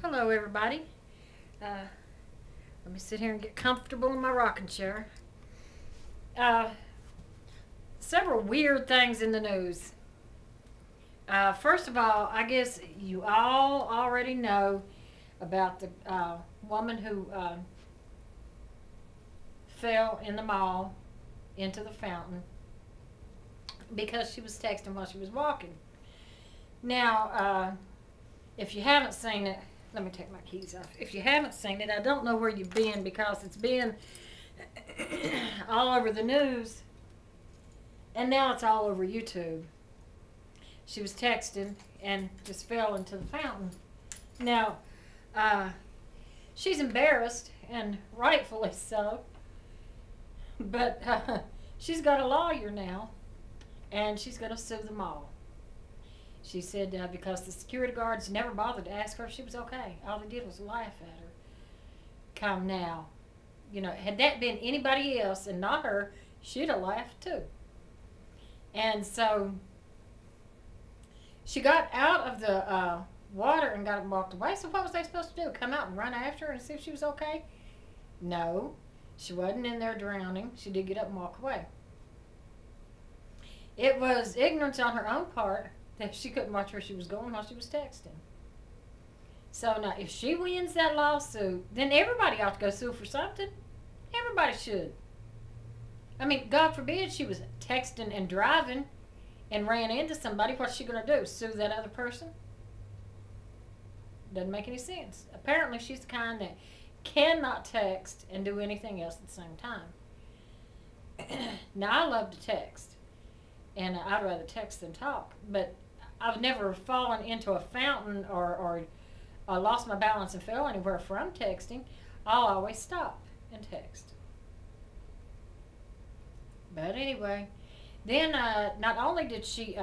Hello, everybody. Let me sit here and get comfortable in my rocking chair. Uh, Several weird things in the news. First of all, I guess you all already know about the woman who fell in the mall into the fountain because she was texting while she was walking. Now, if you haven't seen it, let me take my keys off. If you haven't seen it, I don't know where you've been because it's been all over the news, and now it's all over YouTube. She was texting and just fell into the fountain. Now, she's embarrassed, and rightfully so, but she's got a lawyer now, and she's going to sue them all. She said because the security guards never bothered to ask her if she was okay. All they did was laugh at her. Come now. You know, had that been anybody else and not her, she'd have laughed too. And so she got out of the water and got up and walked away. So what was they supposed to do? Come out and run after her and see if she was okay? No. She wasn't in there drowning. She did get up and walk away. It was ignorance on her own part that she couldn't watch where she was going while she was texting. So now, if she wins that lawsuit, then everybody ought to go sue for something. Everybody should. I mean, God forbid she was texting and driving and ran into somebody. What's she going to do? Sue that other person? Doesn't make any sense. Apparently, she's the kind that cannot text and do anything else at the same time. Now, I love to text, and I'd rather text than talk, but I've never fallen into a fountain or lost my balance and fell anywhere from texting. I'll always stop and text. But anyway, then not only did she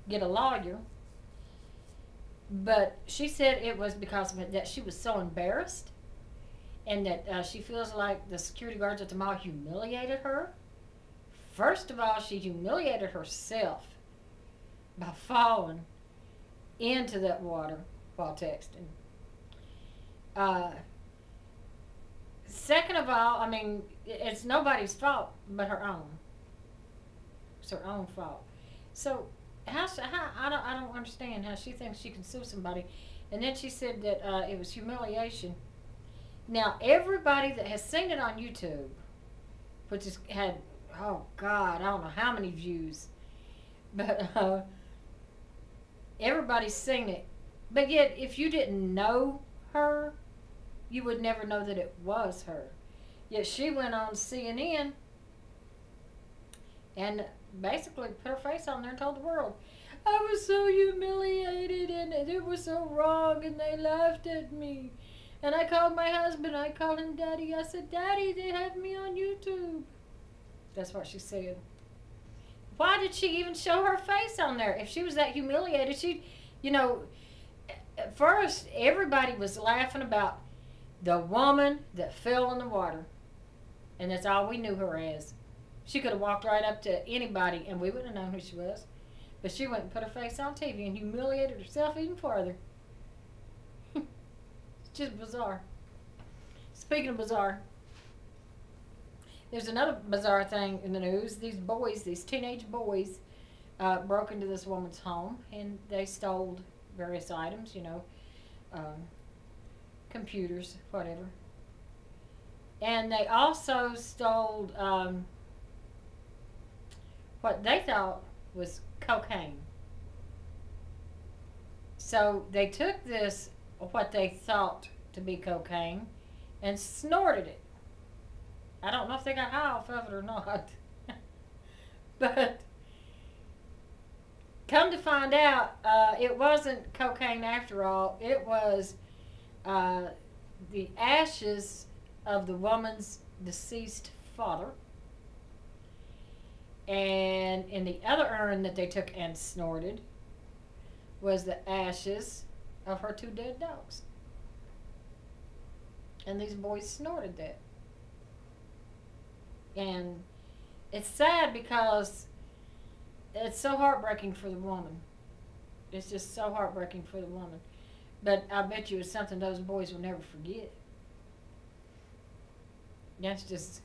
get a lawyer, but she said it was because of it, that she was so embarrassed and that she feels like the security guards at the mall humiliated her. First of all, she humiliated herself by falling into that water while texting. Second of all, I mean, it's nobody's fault but her own. It's her own fault. So how I don't understand how she thinks she can sue somebody. And then she said that it was humiliation. Now, everybody that has seen it on YouTube, which has had, oh God, I don't know how many views, but everybody's seen it. But yet, if you didn't know her, you would never know that it was her. Yet she went on CNN and basically put her face on there and told the world, I was so humiliated and it was so wrong and they laughed at me. And I called my husband, I called him Daddy. I said, Daddy, they have me on YouTube. That's what she said. Why did she even show her face on there? If she was that humiliated, she, you know, at first everybody was laughing about the woman that fell in the water. And that's all we knew her as. She could have walked right up to anybody and we wouldn't have known who she was. But she went and put her face on TV and humiliated herself even further. It's just bizarre. Speaking of bizarre, there's another bizarre thing in the news. These boys, these teenage boys, broke into this woman's home and they stole various items, you know, computers, whatever. And they also stole what they thought was cocaine. So they took this, what they thought to be cocaine, and snorted it. I don't know if they got high off of it or not. But come to find out, it wasn't cocaine after all. It was the ashes of the woman's deceased father. And in the other urn that they took and snorted was the ashes of her 2 dead dogs. And these boys snorted that. And it's sad because it's so heartbreaking for the woman. It's just so heartbreaking for the woman. But I bet you it's something those boys will never forget. That's just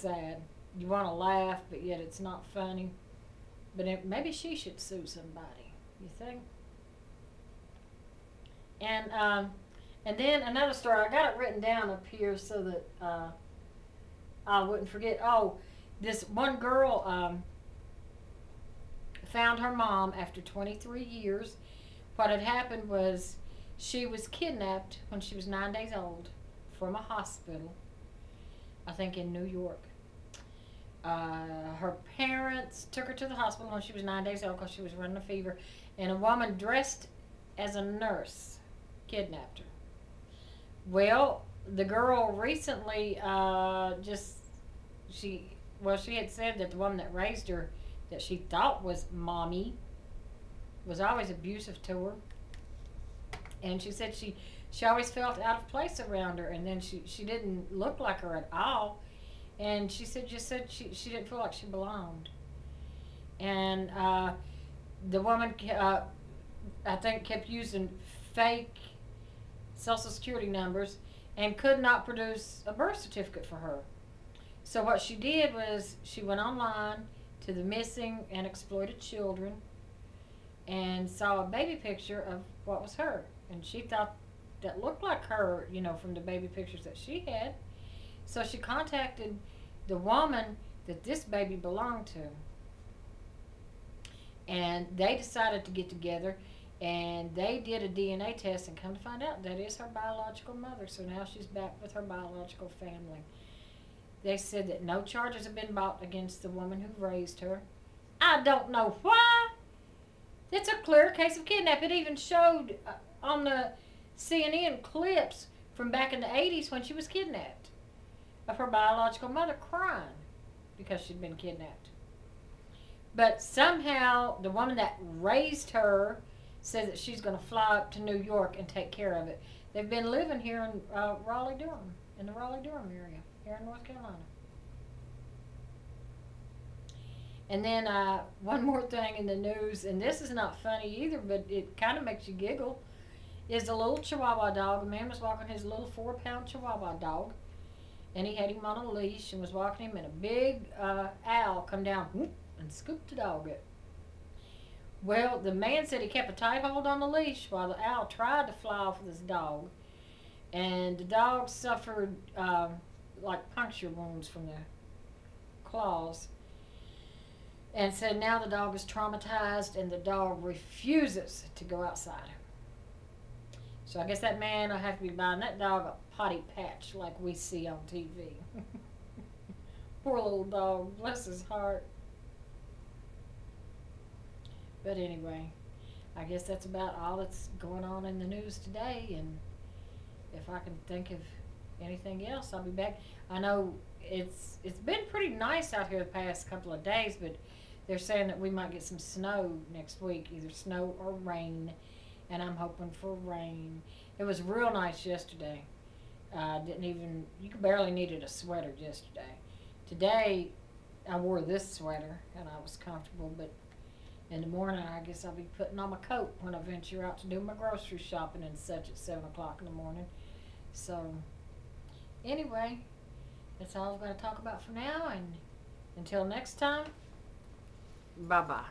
sad. You want to laugh, but yet it's not funny. But maybe she should sue somebody. You think? And then another story. I got it written down up here so that I wouldn't forget. Oh, this one girl found her mom after 23 years. What had happened was she was kidnapped when she was 9 days old from a hospital, I think in New York. Her parents took her to the hospital when she was 9 days old because she was running a fever, and a woman dressed as a nurse kidnapped her. Well, the girl recently she had said that the woman that raised her, that she thought was mommy, was always abusive to her. And she said she always felt out of place around her, and then she didn't look like her at all. And she said she didn't feel like she belonged. And the woman, I think, kept using fake social security numbers and could not produce a birth certificate for her. So what she did was she went online to the missing and exploited children and saw a baby picture of what was her. And she thought that looked like her, you know, from the baby pictures that she had. So she contacted the woman that this baby belonged to. And they decided to get together, and they did a DNA test, and come to find out that is her biological mother. So now she's back with her biological family. They said that no charges have been brought against the woman who raised her. I don't know why. It's a clear case of kidnapping. It even showed on the CNN clips from back in the 80s when she was kidnapped, of her biological mother crying because she'd been kidnapped. But somehow the woman that raised her says that she's going to fly up to New York and take care of it. They've been living here in Raleigh-Durham, in the Raleigh-Durham area, here in North Carolina. And then one more thing in the news, and this is not funny either, but it kind of makes you giggle, is a little Chihuahua dog. A man was walking his little 4-pound Chihuahua dog, and he had him on a leash and was walking him, and a big owl come down whoop, and scooped the dog up. Well, the man said he kept a tight hold on the leash while the owl tried to fly off with his dog, and the dog suffered like puncture wounds from the claws. And said now the dog is traumatized and the dog refuses to go outside. So I guess that man will have to be buying that dog a potty patch like we see on TV. Poor little dog, bless his heart. But anyway, I guess that's about all that's going on in the news today. And if I can think of anything else, I'll be back. I know it's been pretty nice out here the past couple of days, but they're saying that we might get some snow next week, either snow or rain, and I'm hoping for rain. It was real nice yesterday. You barely needed a sweater yesterday. Today, I wore this sweater, and I was comfortable, but in the morning, I guess I'll be putting on my coat when I venture out to do my grocery shopping and such at 7 o'clock in the morning. So, anyway, that's all I'm going to talk about for now, and until next time, bye-bye.